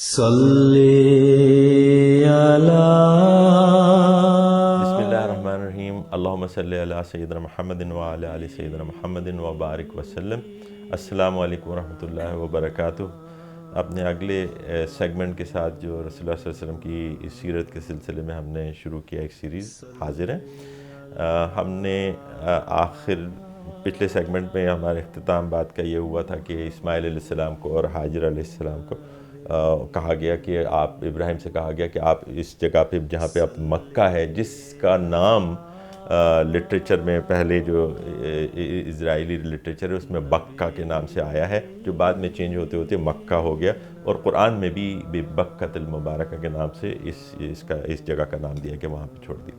صلی علی بسم اللہ الرحمن الرحیم اللہم صلی علی سیدنا محمد وعلی آل سیدنا محمد وبارک وسلم۔ السلام علیکم ورحمۃ اللہ وبرکاتہ۔ اپنے اگلے سیگمنٹ کے ساتھ جو رسول اللہ صلی اللہ علیہ وسلم کی سیرت کے سلسلے میں ہم نے شروع کیا ایک سیریز حاضر ہے۔ ہم نے پچھلے سیگمنٹ میں ہمارے اختتام بات کا یہ ہوا تھا کہ اسماعیل علیہ السلام کو اور حاجر علیہ السلام کو کہا گیا کہ آپ ابراہیم سے کہا گیا کہ آپ اس جگہ پہ جہاں پہ آپ مکہ ہے، جس کا نام لٹریچر میں پہلے جو اسرائیلی لٹریچر ہے اس میں بکہ کے نام سے آیا ہے، جو بعد میں چینج ہوتے ہوتے مکہ ہو گیا، اور قرآن میں بھی بکۃ المبارکہ کے نام سے اس جگہ کا نام دیا کہ وہاں پہ چھوڑ دیا۔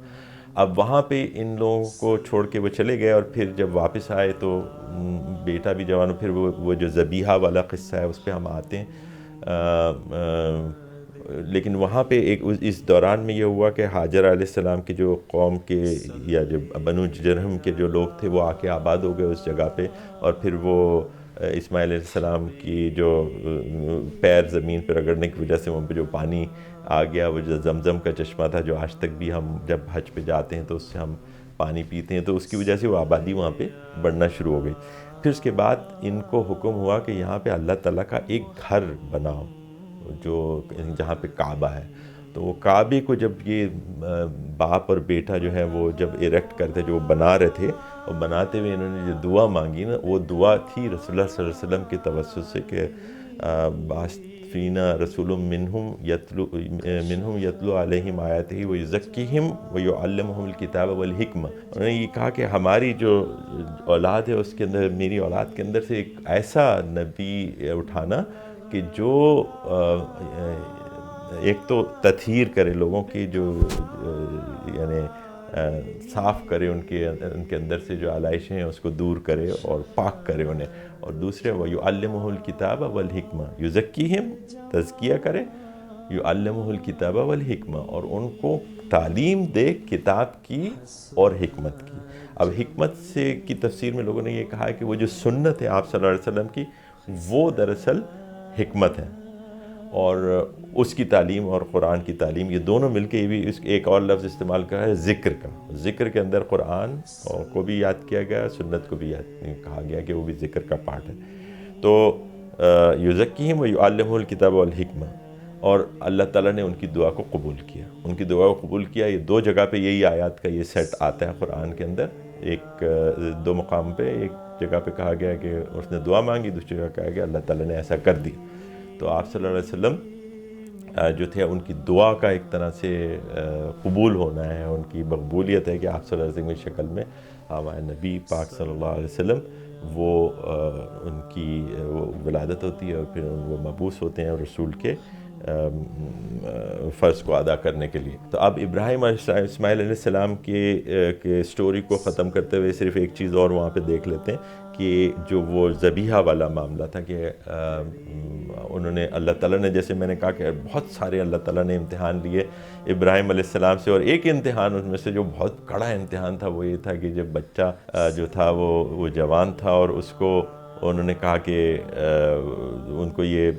اب وہاں پہ ان لوگوں کو چھوڑ کے وہ چلے گئے، اور پھر جب واپس آئے تو بیٹا بھی جوان، پھر وہ جو ذبیحہ والا قصہ ہے اس پہ ہم آتے ہیں۔ لیکن وہاں پہ اس دوران میں یہ ہوا کہ حاجر علیہ السلام کی جو قوم کے یا جو بنو جرہم کے جو لوگ تھے وہ آ کے آباد ہو گئے اس جگہ پہ، اور پھر وہ اسماعیل علیہ السلام کی جو پیر زمین پہ رگڑنے کی وجہ سے وہاں پہ جو پانی آ گیا، وہ جو زمزم کا چشمہ تھا جو آج تک بھی ہم جب حج پہ جاتے ہیں تو اس سے ہم پانی پیتے ہیں، تو اس کی وجہ سے وہ آبادی وہاں پہ بڑھنا شروع ہو گئی۔ پھر اس کے بعد ان کو حکم ہوا کہ یہاں پہ اللہ تعالیٰ کا ایک گھر بناؤ جو جہاں پہ کعبہ ہے۔ تو وہ کعبے کو جب یہ باپ اور بیٹا جو ہے وہ جب ایریکٹ کرتے، جو بنا رہے تھے، اور بناتے ہوئے انہوں نے جو دعا مانگی نا، وہ دعا تھی رسول اللہ صلی اللہ علیہ وسلم کے توسط سے کہ بعث فینا رسول منہم یتلو علیہم آیاتہ ویزکیہم ویعلمہم الکتاب والحکمہ۔ انہوں نے یہ کہا کہ ہماری جو اولاد ہے اس کے اندر، میری اولاد کے اندر سے ایک ایسا نبی اٹھانا کہ جو ایک تو تطہیر کرے لوگوں کی، جو یعنی صاف کرے ان کے اندر سے جو علائشیں ہیں اس کو دور کرے اور پاک کرے انہیں، اور دوسرے وَيُعَلِّمُهُ الْكِتَابَ وَالْحِكْمَةَ، یزکیہم تزکیہ کرے، یعلمہ الکتاب والحکمہ، اور ان کو تعلیم دے کتاب کی اور حکمت کی۔ اب حکمت سے کی تفسیر میں لوگوں نے یہ کہا ہے کہ وہ جو سنت ہے آپ صلی اللہ علیہ وسلم کی، وہ دراصل حکمت ہے، اور اس کی تعلیم اور قرآن کی تعلیم، یہ دونوں مل کے، یہ بھی ایک اور لفظ استعمال کیا ہے ذکر کا۔ ذکر کے اندر قرآن کو بھی یاد کیا گیا، سنت کو بھی یاد کہا گیا کہ وہ بھی ذکر کا پارٹ ہے۔ تو یزکیہم ویعلمہ الکتاب والحکمہ، اور اللہ تعالیٰ نے ان کی دعا کو قبول کیا، ان کی دعا کو قبول کیا۔ یہ دو جگہ پہ یہی آیات کا یہ سیٹ آتا ہے قرآن کے اندر، ایک دو مقام پہ، ایک جگہ پہ کہا گیا کہ اس نے دعا مانگی، دوسری جگہ کہا گیا اللہ تعالیٰ نے ایسا کر دیا۔ تو آپ صلی اللہ علیہ وسلم جو تھے ان کی دعا کا ایک طرح سے قبول ہونا ہے، ان کی مقبولیت ہے کہ آپ صلی اللہ علیہ وسلم کی شکل میں ہمارے نبی پاک صلی اللہ علیہ وسلم وہ ان کی وہ ولادت ہوتی ہے، اور پھر وہ مبعوث ہوتے ہیں رسول کے فرض کو ادا کرنے کے لیے۔ تو اب ابراہیم اسماعیل علیہ السلام کے سٹوری کو ختم کرتے ہوئے صرف ایک چیز اور وہاں پہ دیکھ لیتے ہیں کہ جو وہ ذبیحہ والا معاملہ تھا کہ انہوں نے، اللہ تعالیٰ نے، جیسے میں نے کہا کہ بہت سارے اللہ تعالیٰ نے امتحان لیے ابراہیم علیہ السلام سے، اور ایک امتحان ان میں سے جو بہت کڑا امتحان تھا وہ یہ تھا کہ جب بچہ جو تھا وہ جوان تھا، اور اس کو انہوں نے کہا کہ ان کو یہ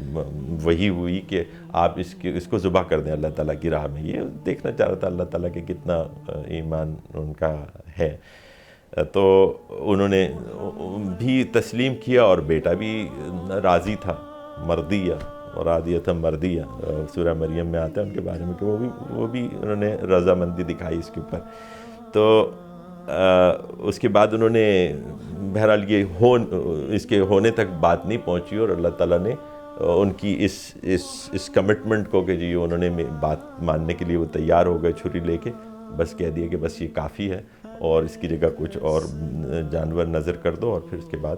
وحی ہوئی کہ آپ اس کو ذبح کر دیں اللہ تعالیٰ کی راہ میں۔ یہ دیکھنا چاہ رہا تھا اللہ تعالیٰ کہ کتنا ایمان ان کا ہے۔ تو انہوں نے بھی تسلیم کیا، اور بیٹا بھی راضی تھا، مردیہ اور عادیتاً مردیہ، سورہ مریم میں آتا ہے ان کے بارے میں کہ وہ بھی انہوں نے رضامندی دکھائی اس کے اوپر۔ تو اس کے بعد انہوں نے بہرحال اس کے ہونے تک بات نہیں پہنچی، اور اللہ تعالیٰ نے ان کی اس کمٹمنٹ کو کہ جی انہوں نے بات ماننے کے لیے وہ تیار ہو گئے، چھری لے کے بس کہہ دیا کہ بس یہ کافی ہے، اور اس کی جگہ کچھ اور جانور نظر کر دو، اور پھر اس کے بعد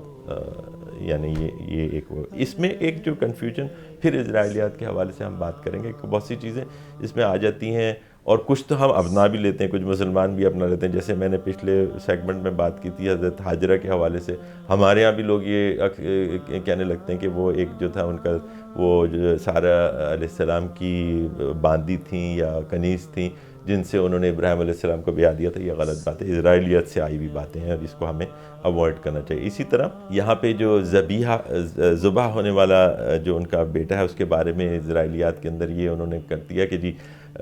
یعنی یہ ایک اس میں ایک جو کنفیوژن پھر اسرائیلیات کے حوالے سے ہم بات کریں گے کہ بہت سی چیزیں اس میں آ جاتی ہیں، اور کچھ تو ہم اپنا بھی لیتے ہیں، کچھ مسلمان بھی اپنا لیتے ہیں، جیسے میں نے پچھلے سیگمنٹ میں بات کی تھی حضرت حاجرہ کے حوالے سے۔ ہمارے ہاں بھی لوگ یہ کہنے لگتے ہیں کہ وہ ایک جو تھا ان کا، وہ جو سارہ علیہ السلام کی باندی تھیں یا کنیز تھیں، جن سے انہوں نے ابراہیم علیہ السلام کو بیاہ دیا تھا، یہ غلط بات ہے، اسرائیلیت سے آئی ہوئی باتیں ہیں، اور اس کو ہمیں اوائڈ کرنا چاہیے۔ اسی طرح یہاں پہ جو ذبح ہونے والا جو ان کا بیٹا ہے، اس کے بارے میں اسرائیلیات کے اندر یہ انہوں نے کر دیا کہ جی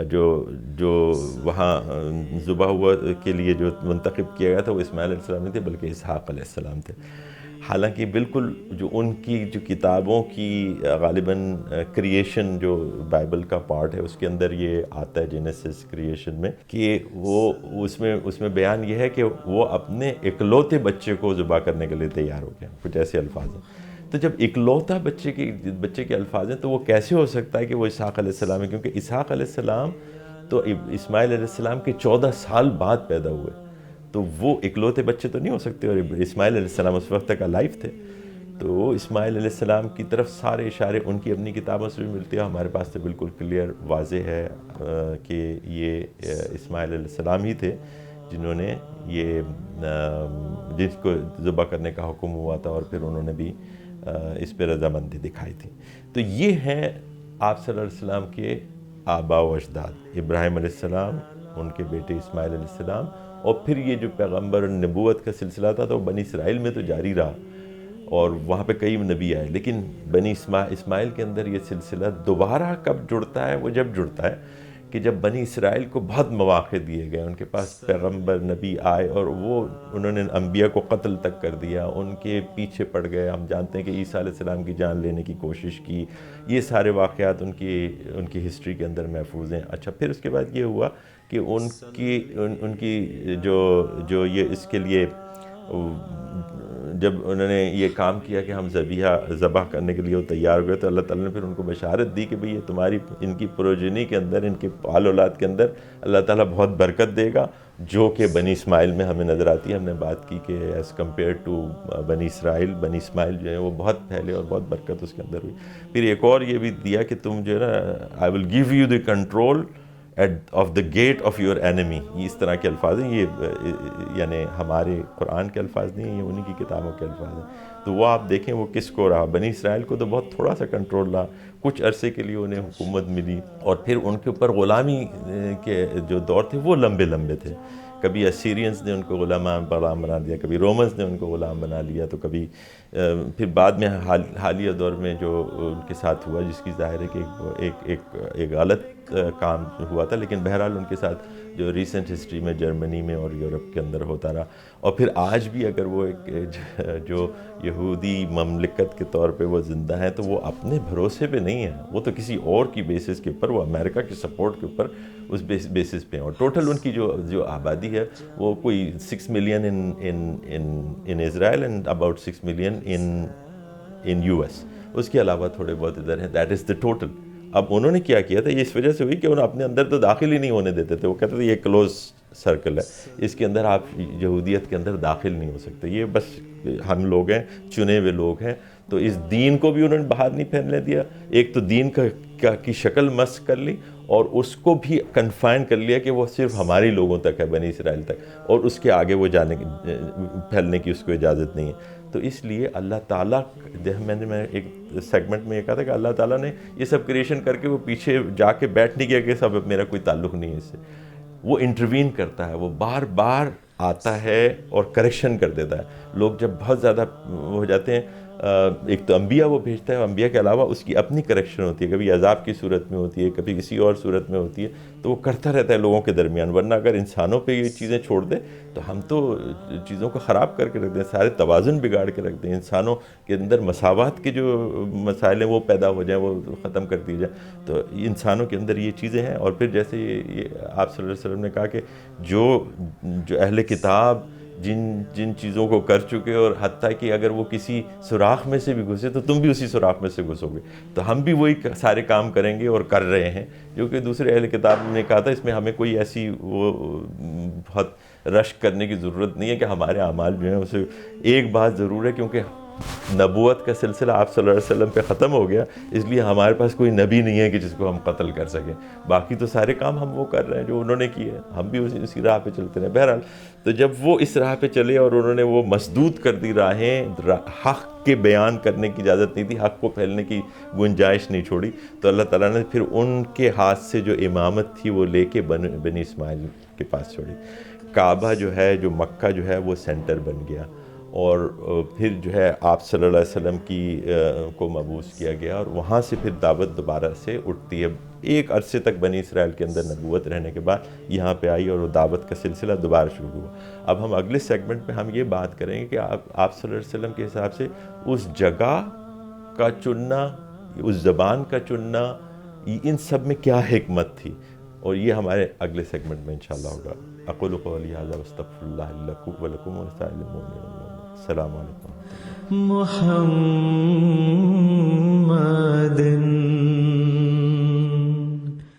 جو وہاں ذبح ہوا کے لیے جو منتخب کیا گیا تھا وہ اسماعیل علیہ السلام نہیں تھے بلکہ اسحاق علیہ السلام تھے، حالانکہ بالکل جو ان کی جو کتابوں کی غالباً کریشن جو بائبل کا پارٹ ہے اس کے اندر یہ آتا ہے، جینیسس کریشن میں، کہ وہ اس میں بیان یہ ہے کہ وہ اپنے اکلوتے بچے کو ذبح کرنے کے لیے تیار ہو گئے، کچھ ایسے الفاظ ہیں۔ تو جب اکلوتا بچے کے الفاظ ہیں تو وہ کیسے ہو سکتا ہے کہ وہ اسحاق علیہ السلام ہے؟ کیونکہ اسحاق علیہ السلام تو اسماعیل علیہ السلام کے 14 سال بعد پیدا ہوئے، تو وہ اکلوتے بچے تو نہیں ہو سکتے، اور اسماعیل علیہ السلام اس وقت تک الائیو تھے۔ تو اسماعیل علیہ السلام کی طرف سارے اشارے ان کی اپنی کتابوں سے بھی ملتے ہیں، ہمارے پاس تو بالکل کلیئر واضح ہے کہ یہ اسماعیل علیہ السلام ہی تھے جنہوں نے یہ جس کو ذبح کرنے کا حکم ہوا تھا، اور پھر انہوں نے بھی اس پہ رضامندی دکھائی تھی۔ تو یہ ہیں آپ صلی اللہ علیہ وسلم کے آباء و اجداد، ابراہیم علیہ السلام، ان کے بیٹے اسماعیل علیہ السلام، اور پھر یہ جو پیغمبر نبوت کا سلسلہ تھا تو بنی اسرائیل میں تو جاری رہا، اور وہاں پہ کئی نبی آئے، لیکن بنی اسماعیل کے اندر یہ سلسلہ دوبارہ کب جڑتا ہے؟ وہ جب جڑتا ہے کہ جب بنی اسرائیل کو بہت مواقع دیے گئے، ان کے پاس پیغمبر نبی آئے اور انہوں نے انبیاء کو قتل تک کر دیا، ان کے پیچھے پڑ گئے۔ ہم جانتے ہیں کہ عیسیٰ علیہ السلام کی جان لینے کی کوشش کی، یہ سارے واقعات ان کی ہسٹری کے اندر محفوظ ہیں۔ اچھا، پھر اس کے بعد یہ ہوا کہ ان کی جو یہ اس کے لیے جب انہوں نے یہ کام کیا کہ ہم ذبح کرنے کے لیے وہ تیار ہو گئے، تو اللہ تعالیٰ نے پھر ان کو بشارت دی کہ بھئی یہ تمہاری ان کی پروجنی کے اندر، ان کے آل اولاد کے اندر اللہ تعالیٰ بہت برکت دے گا، جو کہ بنی اسماعیل میں ہمیں نظر آتی ہے۔ ہم نے بات کی کہ ایز کمپیئر ٹو بنی اسماعیل جو ہے وہ بہت پھیلے اور بہت برکت اس کے اندر ہوئی۔ پھر ایک اور یہ بھی دیا کہ تم جو ہے نا I will give you the control of the gate of your enemy, یہ اس طرح کے الفاظ ہیں، یہ یعنی ہمارے قرآن کے الفاظ نہیں ہیں، یہ انہی کی کتابوں کے الفاظ ہیں۔ تو وہ آپ دیکھیں وہ کس کو رہا، بنی اسرائیل کو تو بہت تھوڑا سا کنٹرول رہا، کچھ عرصے کے لیے انہیں حکومت ملی، اور پھر ان کے اوپر غلامی کے جو دور تھے وہ لمبے لمبے تھے۔ کبھی اسیرینز نے ان کو غلام بنا دیا، کبھی رومنز نے ان کو غلام بنا لیا، تو کبھی پھر بعد میں حالیہ دور میں جو ان کے ساتھ ہوا، جس کی ظاہر ہے کہ ایک غلط کام ہوا تھا، لیکن بہرحال ان کے ساتھ جو ریسنٹ ہسٹری میں جرمنی میں اور یورپ کے اندر ہوتا رہا۔ اور پھر آج بھی اگر وہ ایک جو یہودی مملکت کے طور پہ وہ زندہ ہیں، تو وہ اپنے بھروسے پہ نہیں ہیں، وہ تو کسی اور کی بیسس کے اوپر، وہ امریکہ کی سپورٹ کے اوپر اس بیسس پہ ہیں، اور ٹوٹل ان کی جو آبادی ہے وہ کوئی 6 million in Israel and about 6 million in U S, اس کے علاوہ تھوڑے بہت ادھر ہیں، دیٹ از دا ٹوٹل۔ اب انہوں نے کیا کیا تھا، یہ اس وجہ سے ہوئی کہ انہوں اپنے اندر تو داخل ہی نہیں ہونے دیتے تھے، وہ کہتے تھے یہ کلوز سرکل ہے، اس کے اندر آپ یہودیت کے اندر داخل نہیں ہو سکتے، یہ بس ہم لوگ ہیں، چنے ہوئے لوگ ہیں۔ تو اس دین کو بھی انہوں نے باہر نہیں پھیلنے دیا، ایک تو دین کی شکل مسخ کر لی، اور اس کو بھی کنفائن کر لیا کہ وہ صرف ہمارے لوگوں تک ہے، بنی اسرائیل تک، اور اس کے آگے وہ پھیلنے کی اس کو اجازت نہیں ہے۔ تو اس لیے اللہ تعالیٰ، میں نے ایک سیگمنٹ میں یہ کہا تھا کہ اللہ تعالیٰ نے یہ سب کریشن کر کے وہ پیچھے جا کے بیٹھ نہیں گیا کہ سب میرا کوئی تعلق نہیں ہے اس سے، وہ انٹروین کرتا ہے، وہ بار بار آتا ہے اور کریکشن کر دیتا ہے۔ لوگ جب بہت زیادہ ہو جاتے ہیں، ایک تو انبیاء وہ بھیجتا ہے، انبیاء کے علاوہ اس کی اپنی کریکشن ہوتی ہے، کبھی عذاب کی صورت میں ہوتی ہے، کبھی کسی اور صورت میں ہوتی ہے، تو وہ کرتا رہتا ہے لوگوں کے درمیان۔ ورنہ اگر انسانوں پہ یہ چیزیں چھوڑ دیں تو ہم تو چیزوں کو خراب کر کے رکھ دیں، سارے توازن بگاڑ کے رکھ دیں، انسانوں کے اندر مساوات کے جو مسائل ہیں وہ پیدا ہو جائیں، وہ ختم کر دی جائیں۔ تو انسانوں کے اندر یہ چیزیں ہیں۔ اور پھر جیسے یہ آپ صلی اللہ علیہ وسلم نے کہا کہ جو اہل کتاب جن چیزوں کو کر چکے، اور حتیٰ کہ اگر وہ کسی سوراخ میں سے بھی گھسے تو تم بھی اسی سوراخ میں سے گھسو گے، تو ہم بھی وہی سارے کام کریں گے اور کر رہے ہیں، جو کہ دوسرے اہل کتاب نے کہا تھا۔ اس میں ہمیں کوئی ایسی وہ بہت رشک کرنے کی ضرورت نہیں ہے کہ ہمارے اعمال جو ہیں اسے، ایک بات ضرور ہے، کیونکہ نبوت کا سلسلہ آپ صلی اللہ علیہ وسلم پہ ختم ہو گیا، اس لیے ہمارے پاس کوئی نبی نہیں ہے کہ جس کو ہم قتل کر سکیں، باقی تو سارے کام ہم وہ کر رہے ہیں جو انہوں نے کیے، ہم بھی اسی راہ پہ چلتے رہے۔ بہرحال تو جب وہ اس راہ پہ چلے اور انہوں نے وہ مسدود کر دی راہیں، حق کے بیان کرنے کی اجازت نہیں تھی، حق کو پھیلنے کی گنجائش نہیں چھوڑی، تو اللہ تعالیٰ نے پھر ان کے ہاتھ سے جو امامت تھی وہ لے کے بنی اسماعیل کے پاس چھوڑی۔ کعبہ جو ہے، جو مکہ جو ہے وہ سینٹر بن گیا، اور پھر جو ہے آپ صلی اللہ علیہ وسلم کو مبعوث کیا گیا، اور وہاں سے پھر دعوت دوبارہ سے اٹھتی ہے۔ ایک عرصے تک بنی اسرائیل کے اندر نبوت رہنے کے بعد یہاں پہ آئی اور وہ دعوت کا سلسلہ دوبارہ شروع ہوا۔ اب ہم اگلے سیگمنٹ میں ہم یہ بات کریں گے کہ آپ صلی اللہ علیہ وسلم کے حساب سے اس جگہ کا چننا، اس زبان کا چننا، ان سب میں کیا حکمت تھی، اور یہ ہمارے اگلے سیگمنٹ میں انشاءاللہ ہوگا۔ اقول قولی ھذا واستغفر اللہ لکم ولکم ولسائر المؤمنین والمؤمنات۔ السلام علیکم۔ محمد